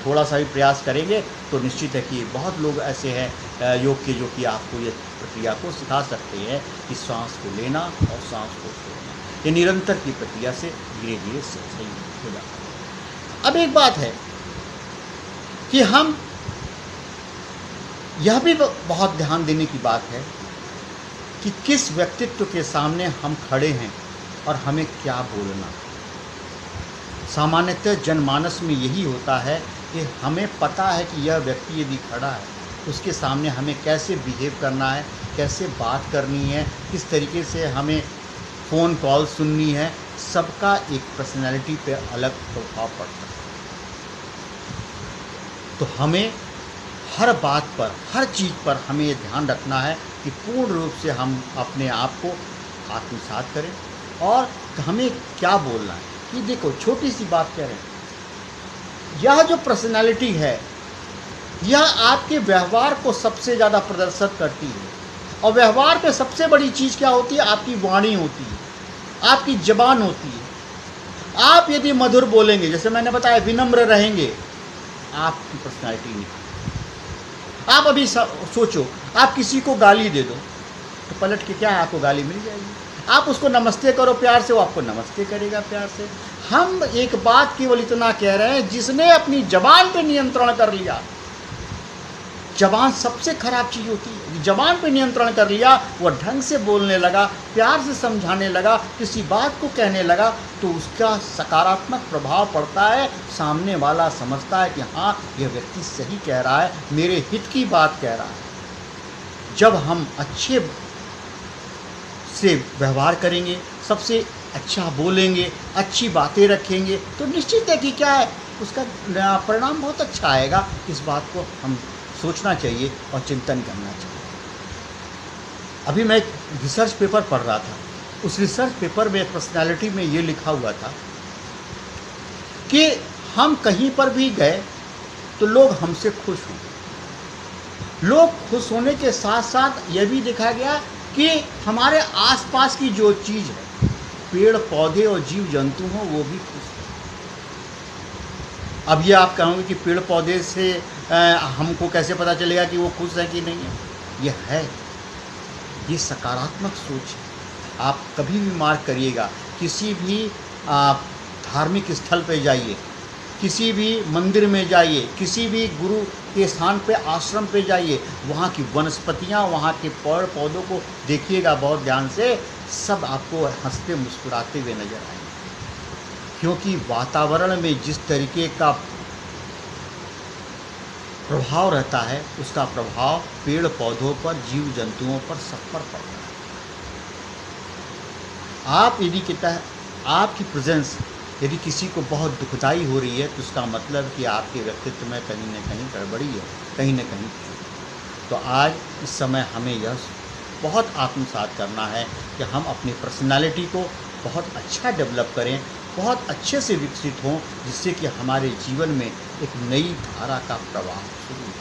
थोड़ा सा भी प्रयास करेंगे तो निश्चित है कि बहुत लोग ऐसे हैं योग के जो कि आपको ये प्रक्रिया को सिखा सकते हैं कि सांस को लेना और सांस को छोड़ना, ये निरंतर की प्रक्रिया से धीरे धीरे सही हो जाता है। अब एक बात है कि हम यह भी बहुत ध्यान देने की बात है कि किस व्यक्तित्व के सामने हम खड़े हैं और हमें क्या बोलना। सामान्यतः जनमानस में यही होता है कि हमें पता है कि यह व्यक्ति यदि खड़ा है, उसके सामने हमें कैसे बिहेव करना है, कैसे बात करनी है, किस तरीके से हमें फ़ोन कॉल सुननी है। सबका एक पर्सनैलिटी पे अलग प्रभाव पड़ता है। तो हमें हर बात पर, हर चीज़ पर हमें ये ध्यान रखना है कि पूर्ण रूप से हम अपने आप को आत्मसात करें और हमें क्या बोलना है। कि देखो, छोटी सी बात कह रहे हैं, यह जो पर्सनालिटी है यह आपके व्यवहार को सबसे ज़्यादा प्रदर्शित करती है। और व्यवहार में सबसे बड़ी चीज़ क्या होती है? आपकी वाणी होती है, आपकी ज़बान होती है। आप यदि मधुर बोलेंगे, जैसे मैंने बताया, विनम्र रहेंगे, आपकी पर्सनालिटी निकलेगी। आप अभी सोचो, आप किसी को गाली दे दो तो पलट के क्या है, आपको गाली मिल जाएगी। आप उसको नमस्ते करो प्यार से, वो आपको नमस्ते करेगा प्यार से। हम एक बात केवल इतना कह रहे हैं, जिसने अपनी जबान पे नियंत्रण कर लिया। जबान सबसे खराब चीज़ होती है। जबान पे नियंत्रण कर लिया, वह ढंग से बोलने लगा, प्यार से समझाने लगा, किसी बात को कहने लगा, तो उसका सकारात्मक प्रभाव पड़ता है। सामने वाला समझता है कि हाँ, यह व्यक्ति सही कह रहा है, मेरे हित की बात कह रहा है। जब हम अच्छे से व्यवहार करेंगे, सबसे अच्छा बोलेंगे, अच्छी बातें रखेंगे, तो निश्चित है कि क्या है, उसका परिणाम बहुत अच्छा आएगा। इस बात को हम सोचना चाहिए और चिंतन करना चाहिए। अभी मैं एक रिसर्च पेपर पढ़ रहा था। उस रिसर्च पेपर में पर्सनालिटी में ये लिखा हुआ था कि हम कहीं पर भी गए तो लोग हमसे खुश हों। लोग खुश होने के साथ साथ यह भी देखा गया कि हमारे आसपास की जो चीज़ है, पेड़ पौधे और जीव जंतु हों, वो भी खुश हैं। अब ये आप कहोगे कि पेड़ पौधे से हमको कैसे पता चलेगा कि वो खुश है कि नहीं है? ये है, ये सकारात्मक सोच है। आप कभी भी मार्क करिएगा, किसी भी धार्मिक स्थल पे जाइए, किसी भी मंदिर में जाइए, किसी भी गुरु के स्थान पे, आश्रम पे जाइए, वहाँ की वनस्पतियाँ, वहाँ के पेड़ पौधों को देखिएगा बहुत ध्यान से, सब आपको हंसते मुस्कुराते हुए नजर आएंगे। क्योंकि वातावरण में जिस तरीके का प्रभाव रहता है, उसका प्रभाव पेड़ पौधों पर, जीव जंतुओं पर, सब पर पड़ता है। आप यदि आपकी प्रेजेंस यदि किसी को बहुत दुखदाई हो रही है, तो उसका मतलब कि आपके व्यक्तित्व में कहीं न कहीं गड़बड़ी है, कहीं न कहीं। तो आज इस समय हमें यह बहुत आत्मसात करना है कि हम अपनी पर्सनालिटी को बहुत अच्छा डेवलप करें, बहुत अच्छे से विकसित हों, जिससे कि हमारे जीवन में एक नई धारा का प्रवाह शुरू हो।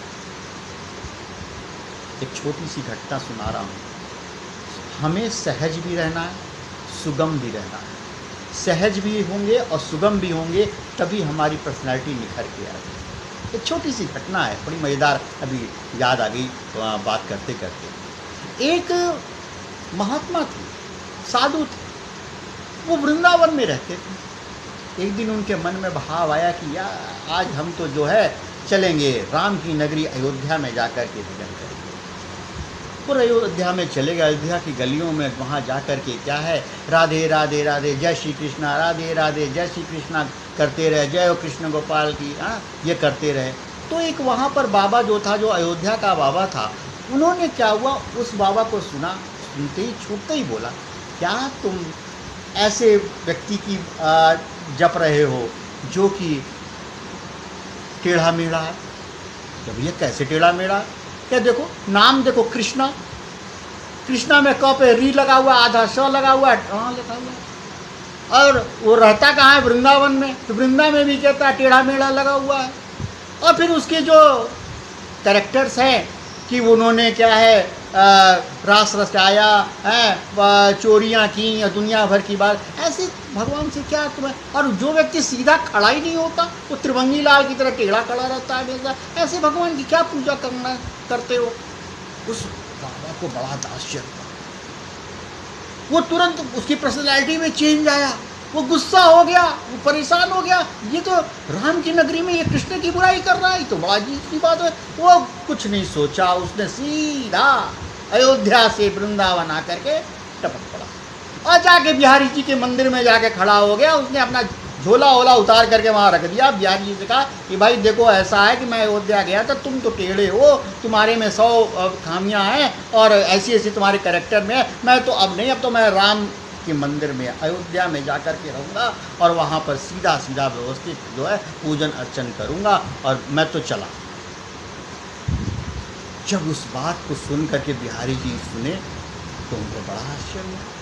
एक छोटी सी घटना सुना रहा हूँ। हमें सहज भी रहना है, सुगम भी रहना है। सहज भी होंगे और सुगम भी होंगे, तभी हमारी पर्सनालिटी निखर के आएगी। एक छोटी सी घटना है, बड़ी मज़ेदार, अभी याद आ गई बात करते करते। एक महात्मा थे, साधु थे, वो वृंदावन में रहते थे। एक दिन उनके मन में भाव आया कि यार, आज हम तो जो है चलेंगे राम की नगरी अयोध्या में जाकर के भजन करेंगे। और अयोध्या में चले गए। अयोध्या की गलियों में वहाँ जा कर के क्या है, राधे राधे राधे जय श्री कृष्णा, राधे राधे जय श्री कृष्णा करते रहे, जय हो कृष्ण गोपाल की, ये करते रहे। तो एक वहाँ पर बाबा जो था, जो अयोध्या का बाबा था, उन्होंने क्या हुआ, उस बाबा को सुना, सुनते ही छूटते ही बोला, क्या तुम ऐसे व्यक्ति की जप रहे हो जो कि टेढ़ा मेढ़ा है? जब ये कैसे टेढ़ा मेढ़ा? क्या देखो, नाम देखो, कृष्णा, कृष्णा में क पे री लगा हुआ, आधा स लगा हुआ है, लिखा हुआ है। और वो रहता कहाँ है? वृंदावन में। तो वृंदावन में भी कहता है टेढ़ा मेढ़ा लगा हुआ है। और फिर उसके जो कैरेक्टर्स हैं कि उन्होंने क्या है रास रचाया है, चोरियां की और दुनिया भर की बात, ऐसे भगवान से क्या तुम्हें? और जो व्यक्ति सीधा खड़ा ही नहीं होता, वो त्रिभंगी लाल की तरह टेढ़ा खड़ा रहता है हमेशा, ऐसे भगवान की क्या पूजा करते हो? उस बाबा को बड़ा आश्चर्य हुआ। वो तुरंत उसकी पर्सनैलिटी में चेंज आया, वो गुस्सा हो गया, वो परेशान हो गया। ये तो राम की नगरी में ये कृष्ण की बुराई कर रहा है, तो बड़ा अजीब सी बात है। वो कुछ नहीं सोचा, उसने सीधा अयोध्या से वृंदावन आकर के टपक पड़ा और जाके बिहारी जी के मंदिर में जाके खड़ा हो गया। उसने अपना झोला ओला उतार करके वहाँ रख दिया। बिहारी जी से कहा कि भाई देखो, ऐसा है कि मैं अयोध्या गया था, तुम तो टेढ़े हो, तुम्हारे में 100 खामियां हैं और ऐसी ऐसी तुम्हारे कैरेक्टर में है। मैं तो अब नहीं, अब तो मैं राम के मंदिर में अयोध्या में जाकर के रहूँगा और वहाँ पर सीधा सीधा व्यवस्थित जो है पूजन अर्चन करूँगा, और मैं तो चला। जब उस बात को सुन करके बिहारी जी सुने तो उनको बड़ा आश्चर्य हुआ।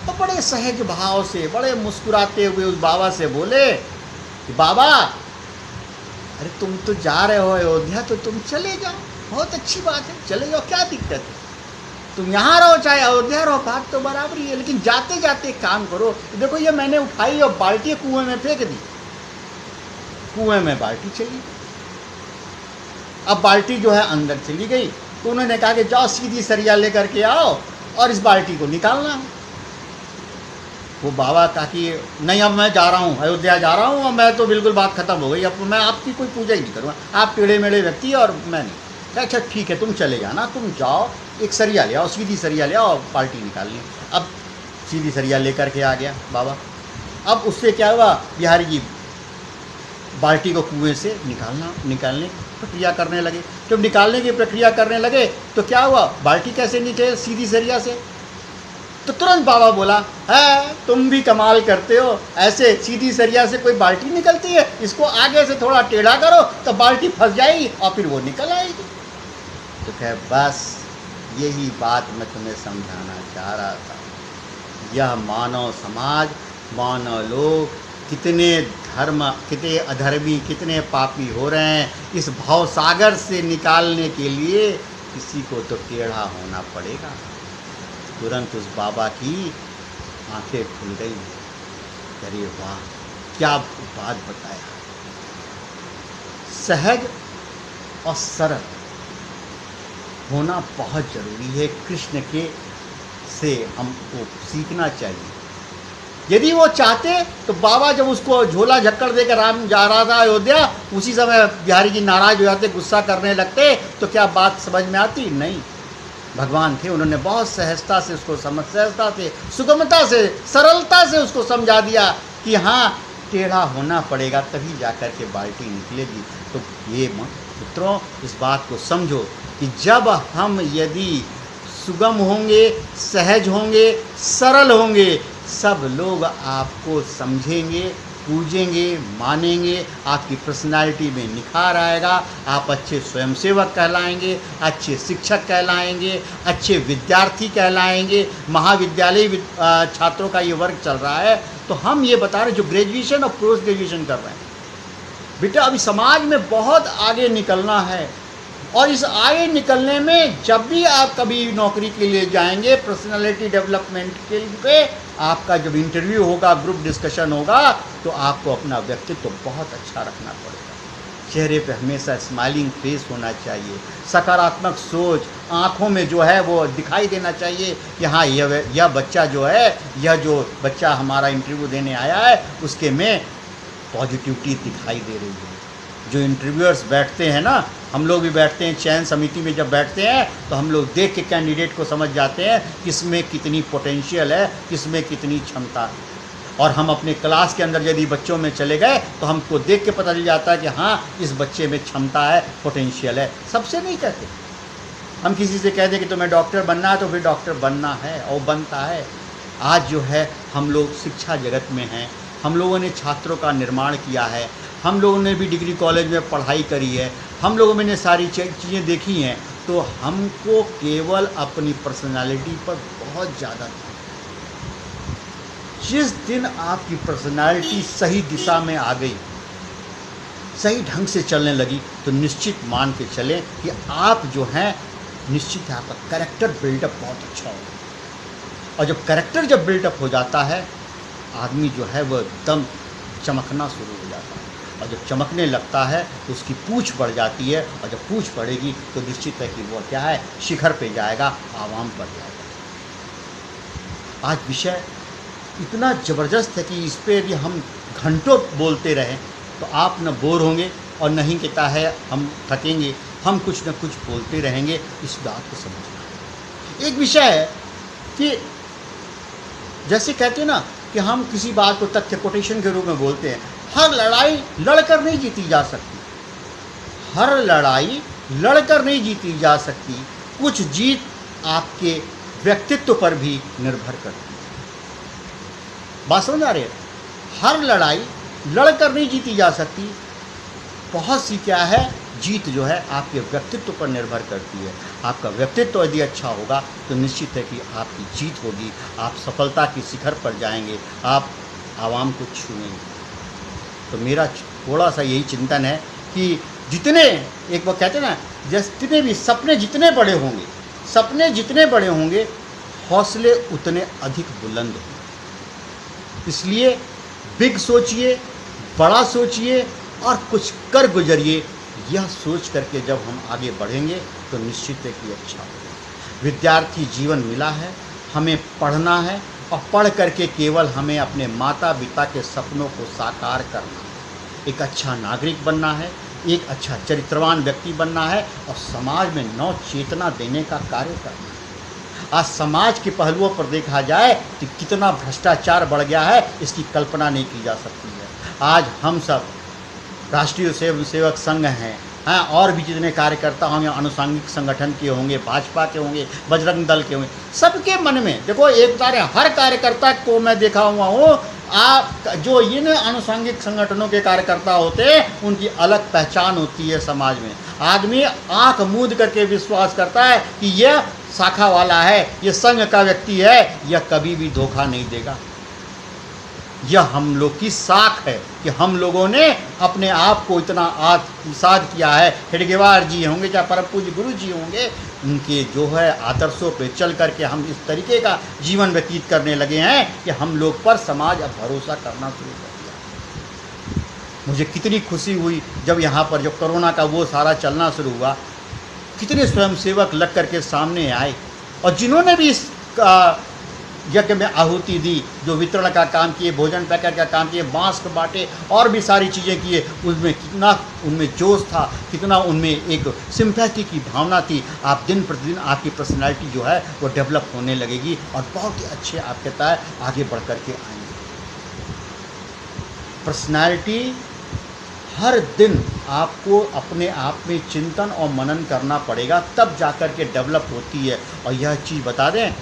तो बड़े सहज भाव से, बड़े मुस्कुराते हुए उस बाबा से बोले कि बाबा, अरे तुम तो जा रहे हो अयोध्या, तो तुम चले जाओ, बहुत अच्छी बात है, चले जाओ, क्या दिक्कत है? तुम यहाँ रहो चाहे अयोध्या रहो, बात तो बराबर ही है। लेकिन जाते जाते एक काम करो, देखो ये मैंने उठाई और बाल्टी कुएं में फेंक दी, कुएं में बाल्टी चली। अब बाल्टी जो है अंदर चली गई, तो उन्होंने कहा कि जाओ सीधी सरिया लेकर के आओ और इस बाल्टी को निकालना। वो बाबा कहा कि नहीं, अब मैं जा रहा हूँ, अयोध्या जा रहा हूँ, और मैं तो बिल्कुल बात खत्म हो गई, अब मैं आपकी कोई पूजा ही नहीं करूँगा, आप टेढ़े मेढ़े व्यक्ति और मैं नहीं। अच्छा ठीक है, तुम चले जाना, तुम जाओ, एक सरिया ले आओ, सीधी सरिया ले आओ, बाल्टी निकालनी। अब सीधी सरिया लेकर के आ गया बाबा। अब उससे क्या हुआ, बिहारी जी बाल्टी को कुएं से निकालने की प्रक्रिया करने लगे। जब निकालने की प्रक्रिया करने लगे तो क्या हुआ, बाल्टी कैसे निकले सीधी सरिया से? तो तुरंत बाबा बोला, है तुम भी कमाल करते हो, ऐसे सीधी सरिया से कोई बाल्टी निकलती है? इसको आगे से थोड़ा टेढ़ा करो तो बाल्टी फंस जाएगी और फिर वो निकल आएगी। तो कहे बस यही बात मैं तुम्हें समझाना चाह रहा था। यह मानव समाज, मानव लोग कितने धर्म, कितने अधर्मी, कितने पापी हो रहे हैं, इस भव सागर से निकालने के लिए किसी को तो टेढ़ा होना पड़ेगा। तुरंत उस बाबा की आंखें खुल गई। अरे वाह, क्या बात बताया। सहज और सरल होना बहुत जरूरी है, कृष्ण के से हमको सीखना चाहिए। यदि वो चाहते तो बाबा जब उसको झोला झक्कड़ देकर राम जा रहा था अयोध्या, उसी समय बिहारी जी नाराज हो जाते, गुस्सा करने लगते, तो क्या बात समझ में आती? नहीं। भगवान थे, उन्होंने बहुत सहजता से उसको सहजता से, सुगमता से, सरलता से उसको समझा दिया कि हाँ टेढ़ा होना पड़ेगा, तभी जाकर के बाल्टी निकलेगी। तो ये पुत्रों, इस बात को समझो कि जब हम यदि सुगम होंगे, सहज होंगे, सरल होंगे, सब लोग आपको समझेंगे, पूजेंगे, मानेंगे, आपकी पर्सनालिटी में निखार आएगा, आप अच्छे स्वयंसेवक कहलाएंगे, अच्छे शिक्षक कहलाएंगे, अच्छे विद्यार्थी कहलाएंगे। महाविद्यालय छात्रों का ये वर्ग चल रहा है, तो हम ये बता रहे हैं जो ग्रेजुएशन और पोस्ट ग्रेजुएशन कर रहे हैं, बेटा अभी समाज में बहुत आगे निकलना है। और इस आगे निकलने में जब भी आप कभी नौकरी के लिए जाएंगे, पर्सनालिटी डेवलपमेंट के लिए आपका जब इंटरव्यू होगा, ग्रुप डिस्कशन होगा, तो आपको अपना व्यक्तित्व बहुत अच्छा रखना पड़ेगा। चेहरे पे हमेशा स्माइलिंग फेस होना चाहिए, सकारात्मक सोच, आँखों में जो है वो दिखाई देना चाहिए कि हाँ यह बच्चा जो है, यह जो बच्चा हमारा इंटरव्यू देने आया है, उसके में पॉजिटिविटी दिखाई दे रही है। जो इंटरव्यूअर्स बैठते हैं ना, हम लोग भी बैठते हैं, चयन समिति में जब बैठते हैं तो हम लोग देख के कैंडिडेट को समझ जाते हैं किसमें कितनी पोटेंशियल है, किसमें कितनी क्षमता है। और हम अपने क्लास के अंदर यदि बच्चों में चले गए तो हमको देख के पता चल जाता है कि हाँ इस बच्चे में क्षमता है, पोटेंशियल है। सबसे नहीं कहते, हम किसी से कह दें कि तुम्हें डॉक्टर बनना है तो फिर डॉक्टर बनना है और बनता है। आज जो है हम लोग शिक्षा जगत में हैं, हम लोगों ने छात्रों का निर्माण किया है, हम लोगों ने भी डिग्री कॉलेज में पढ़ाई करी है, हम लोगों ने सारी चीज़ें देखी हैं, तो हमको केवल अपनी पर्सनालिटी पर बहुत ज़्यादा जिस दिन आपकी पर्सनालिटी सही दिशा में आ गई, सही ढंग से चलने लगी, तो निश्चित मान के चलें कि आप जो हैं, निश्चित है आपका कैरेक्टर बिल्डअप बहुत अच्छा होगा। और जब कैरेक्टर जब बिल्डअप हो जाता है, आदमी जो है वह एकदम चमकना शुरू हो जाता है। और जब चमकने लगता है तो उसकी पूँछ बढ़ जाती है, और जब पूँछ बढ़ेगी तो निश्चित है कि वो क्या है, शिखर पे जाएगा, आवाम पर जाएगा। आज विषय इतना ज़बरदस्त है कि इस पे यदि हम घंटों बोलते रहें तो आप न बोर होंगे और नहीं कहता है हम थकेंगे। हम कुछ न कुछ बोलते रहेंगे, इस बात को समझना। एक विषय है कि जैसे कहते हैं ना कि हम किसी बात को तथ्य कोटेशन के रूप में बोलते हैं, हर लड़ाई लड़कर नहीं जीती जा सकती, हर लड़ाई लड़कर नहीं जीती जा सकती, कुछ जीत आपके व्यक्तित्व पर भी निर्भर करती है। बात समझ आ रही है? हर लड़ाई लड़कर नहीं जीती जा सकती, बहुत सी क्या है, जीत जो है आपके व्यक्तित्व पर निर्भर करती है। आपका व्यक्तित्व यदि अच्छा होगा तो निश्चित है कि आपकी जीत होगी, आप सफलता की शिखर पर जाएंगे, आप आवाम को छूएंगे। तो मेरा थोड़ा सा यही चिंतन है कि जितने, एक बार कहते हैं ना, जितने भी सपने जितने बड़े होंगे, सपने जितने बड़े होंगे, हौसले उतने अधिक बुलंद होंगे। इसलिए बिग सोचिए, बड़ा सोचिए और कुछ कर गुजरिए। यह सोच करके जब हम आगे बढ़ेंगे तो निश्चित है कि अच्छा होगा। विद्यार्थी जीवन मिला है, हमें पढ़ना है, और पढ़ करके केवल हमें अपने माता पिता के सपनों को साकार करना है, एक अच्छा नागरिक बनना है, एक अच्छा चरित्रवान व्यक्ति बनना है, और समाज में नव चेतना देने का कार्य करना है। आज समाज के पहलुओं पर देखा जाए कि कितना भ्रष्टाचार बढ़ गया है, इसकी कल्पना नहीं की जा सकती है। आज हम सब राष्ट्रीय सेवक संघ हैं, और भी जितने कार्यकर्ता होंगे, आनुषंगिक संगठन के होंगे, भाजपा के होंगे, बजरंग दल के होंगे, सबके मन में देखो एक बार हर कार्यकर्ता को मैं देखा हुआ हूँ, आप जो इन आनुषंगिक संगठनों के कार्यकर्ता होते हैं, उनकी अलग पहचान होती है समाज में। आदमी आंख मूंद करके विश्वास करता है कि यह शाखा वाला है, यह संघ का व्यक्ति है, यह कभी भी धोखा नहीं देगा। यह हम लोग की साख है कि हम लोगों ने अपने आप को इतना आत्मसात किया है। हेडगेवार जी होंगे, चाहे परम पूज्य गुरु जी होंगे, उनके जो है आदर्शों पे चल करके हम इस तरीके का जीवन व्यतीत करने लगे हैं कि हम लोग पर समाज अब भरोसा करना शुरू कर दिया। मुझे कितनी खुशी हुई जब यहाँ पर जो कोरोना का वो सारा चलना शुरू हुआ, कितने स्वयंसेवक लग करके सामने आए, और जिन्होंने भी इस यज्ञ में आहुति दी, जो वितरण का काम किए, भोजन पैकेट का काम किए, मास्क बांटे, और भी सारी चीज़ें किए, उसमें कितना उनमें जोश था, कितना उनमें एक सिंपैथी की भावना थी। आप दिन प्रतिदिन आपकी पर्सनैलिटी जो है वो डेवलप होने लगेगी, और बहुत ही अच्छे आप कहता है आगे बढ़ कर के आएंगे। पर्सनैलिटी हर दिन आपको अपने आप में चिंतन और मनन करना पड़ेगा, तब जा कर के डेवलप होती है। और यह चीज़ बता दें,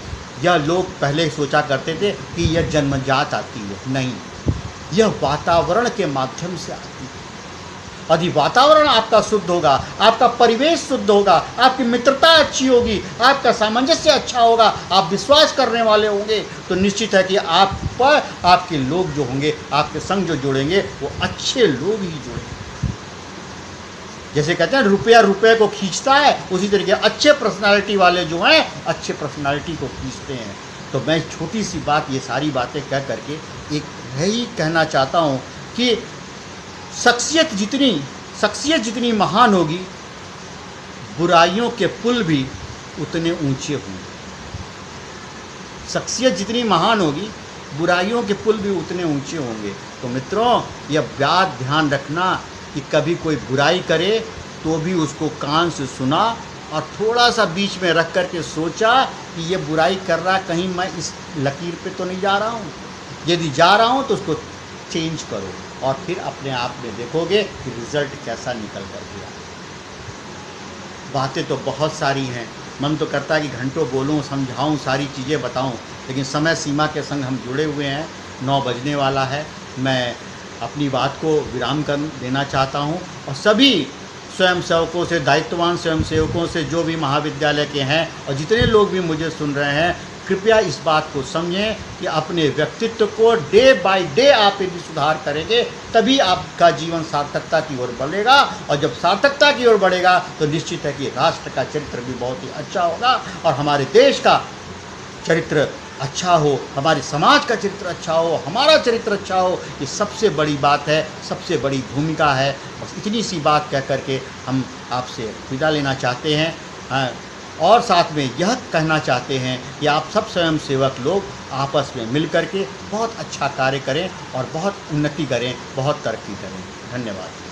यह लोग पहले सोचा करते थे कि यह जन्मजात आती है, नहीं, यह वातावरण के माध्यम से आती है। यदि वातावरण आपका शुद्ध होगा, आपका परिवेश शुद्ध होगा, आपकी मित्रता अच्छी होगी, आपका सामंजस्य अच्छा होगा, आप विश्वास करने वाले होंगे, तो निश्चित है कि आप पर आपके लोग जो होंगे, आपके संग जो जुड़ेंगे, वो अच्छे लोग ही जुड़ेंगे। जैसे कहते हैं रुपया रुपये को खींचता है, उसी तरीके अच्छे पर्सनालिटी वाले जो हैं, अच्छे पर्सनालिटी को खींचते हैं। तो मैं छोटी सी बात, ये सारी बातें कह करके एक यही कहना चाहता हूँ कि शख्सियत जितनी महान होगी, बुराइयों के पुल भी उतने ऊंचे होंगे। शख्सियत जितनी महान होगी, बुराइयों के पुल भी उतने ऊंचे होंगे। तो मित्रों, यह बात ध्यान रखना कि कभी कोई बुराई करे तो भी उसको कान से सुना, और थोड़ा सा बीच में रख कर के सोचा कि ये बुराई कर रहा, कहीं मैं इस लकीर पे तो नहीं जा रहा हूँ। यदि जा रहा हूँ तो उसको चेंज करो, और फिर अपने आप में देखोगे कि रिज़ल्ट कैसा निकल कर गया। बातें तो बहुत सारी हैं, मन तो करता है कि घंटों बोलूं, समझाऊं, सारी चीज़ें बताऊं, लेकिन समय सीमा के संग हम जुड़े हुए हैं, 9 बजने वाला है। मैं अपनी बात को विराम कर देना चाहता हूं, और सभी स्वयंसेवकों से, दायित्ववान स्वयंसेवकों से, जो भी महाविद्यालय के हैं और जितने लोग भी मुझे सुन रहे हैं, कृपया इस बात को समझें कि अपने व्यक्तित्व को डे बाय डे आप यदि सुधार करेंगे तभी आपका जीवन सार्थकता की ओर बढ़ेगा, और जब सार्थकता की ओर बढ़ेगा तो निश्चित है कि राष्ट्र का चरित्र भी बहुत ही अच्छा होगा और हमारे देश का चरित्र अच्छा हो, हमारे समाज का चरित्र अच्छा हो, हमारा चरित्र अच्छा हो। ये सबसे बड़ी बात है, सबसे बड़ी भूमिका है। बस इतनी सी बात कह करके हम आपसे विदा लेना चाहते हैं। हाँ, और साथ में यह कहना चाहते हैं कि आप सब स्वयं सेवक लोग आपस में मिल कर के बहुत अच्छा कार्य करें और बहुत उन्नति करें, बहुत तरक्की करें। धन्यवाद।